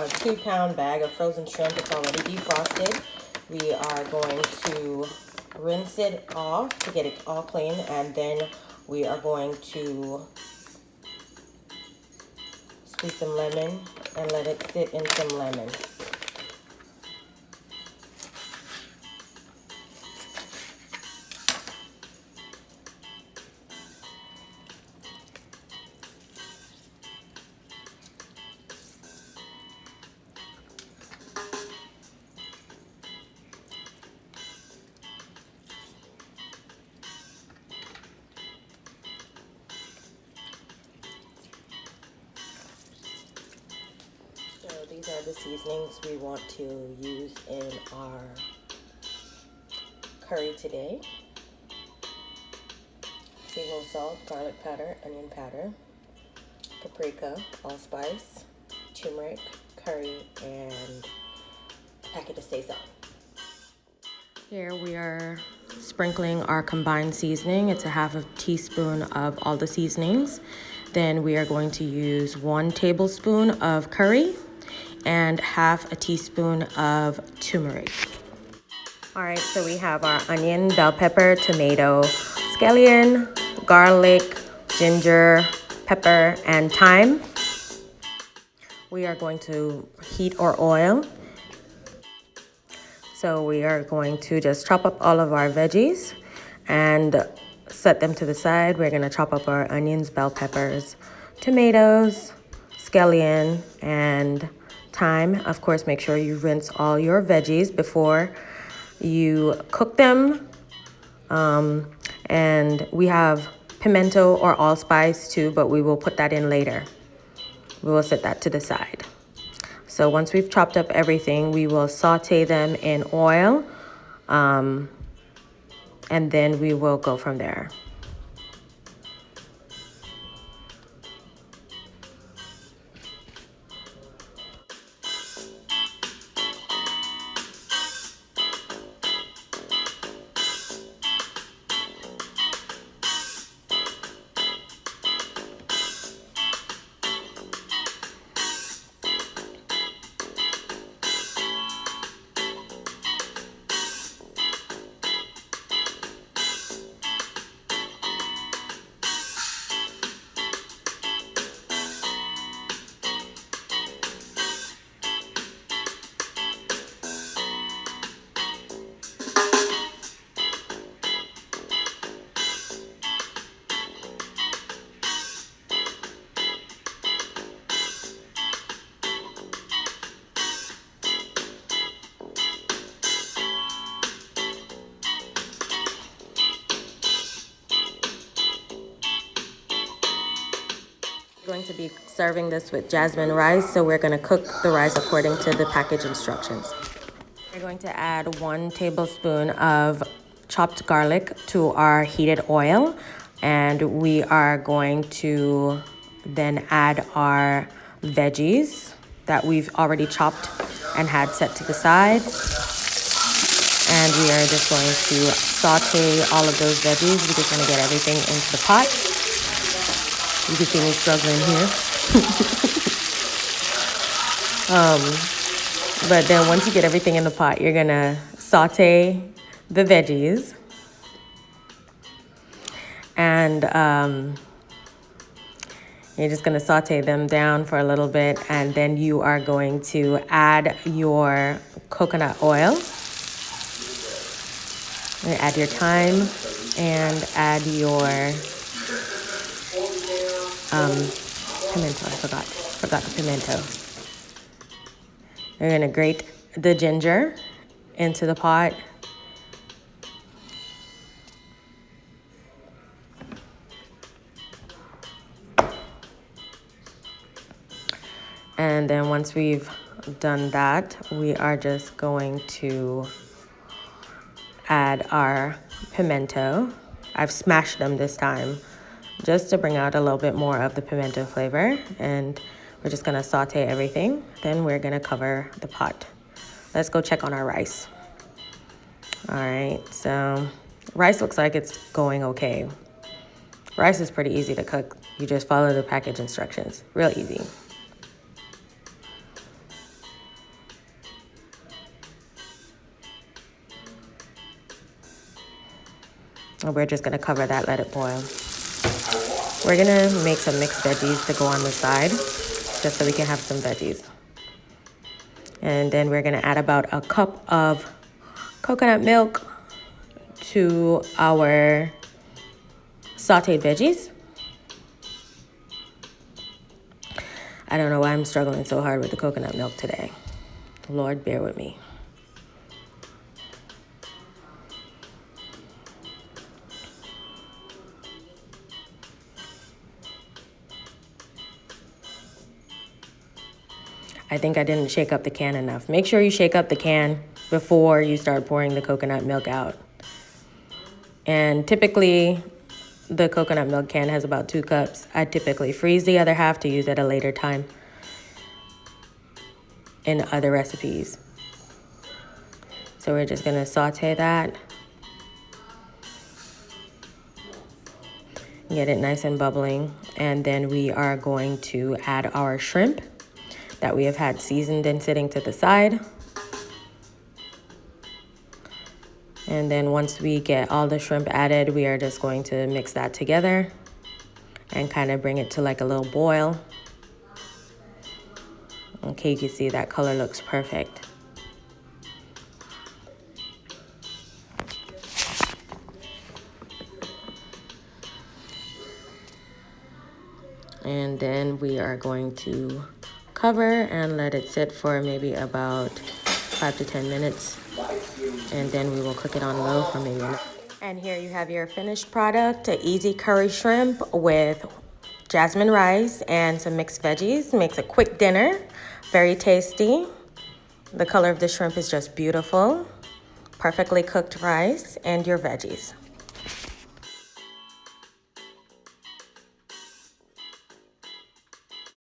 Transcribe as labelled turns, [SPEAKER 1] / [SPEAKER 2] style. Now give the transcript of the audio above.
[SPEAKER 1] 2-pound bag of frozen shrimp. It's already defrosted. We are going to rinse it off to get it all clean, and then we are going to squeeze some lemon and let it sit in some lemon. These are the seasonings we want to use in our curry today. Seasonal salt, garlic powder, onion powder, paprika, allspice, turmeric, curry, and a packet of sesame. Here we are sprinkling our combined seasoning. It's a half a teaspoon of all the seasonings. Then we are going to use 1 tablespoon of curry and half a teaspoon of turmeric. All right, so we have our onion, bell pepper, tomato, scallion, garlic, ginger, pepper, and thyme. We are going to heat our oil. So we are going to just chop up all of our veggies and set them to the side. We're gonna chop up our onions, bell peppers, tomatoes, scallion, and thyme. Of course, make sure you rinse all your veggies before you cook them. And we have pimento or allspice too, but we will put that in later. We will set that to the side. So once we've chopped up everything, we will saute them in oil, and then we will go from there. Going to be serving this with jasmine rice, so we're going to cook the rice according to the package instructions. We're going to add 1 tablespoon of chopped garlic to our heated oil, and we are going to then add our veggies that we've already chopped and had set to the side. And we are just going to saute all of those veggies. We're just going to get everything into the pot. You can see me struggling here. But then once you get everything in the pot, you're gonna saute the veggies. And you're just gonna saute them down for a little bit, and then you are going to add your coconut oil. Add your thyme and add your pimento. I forgot the pimento. We're gonna grate the ginger into the pot. And then once we've done that, we are just going to add our pimento. I've smashed them this time, just to bring out a little bit more of the pimento flavor. And we're just gonna saute everything. Then we're gonna cover the pot. Let's go check on our rice. All right, so rice looks like it's going okay. Rice is pretty easy to cook. You just follow the package instructions, real easy. And we're just gonna cover that, let it boil. We're gonna make some mixed veggies to go on the side, just so we can have some veggies. And then we're gonna add about a cup of coconut milk to our sauteed veggies. I don't know why I'm struggling so hard with the coconut milk today. Lord, bear with me. I think I didn't shake up the can enough. Make sure you shake up the can before you start pouring the coconut milk out. And typically, the coconut milk can has about 2 cups. I typically freeze the other half to use at a later time in other recipes. So we're just gonna saute that. Get it nice and bubbling. And then we are going to add our shrimp that we have had seasoned and sitting to the side. And then once we get all the shrimp added, we are just going to mix that together and kind of bring it to like a little boil. Okay, you can see that color looks perfect. And then we are going to cover and let it sit for maybe about 5 to 10 minutes. And then we will cook it on low for maybe a minute. And here you have your finished product, an easy curry shrimp with jasmine rice and some mixed veggies. Makes a quick dinner, very tasty. The color of the shrimp is just beautiful. Perfectly cooked rice and your veggies.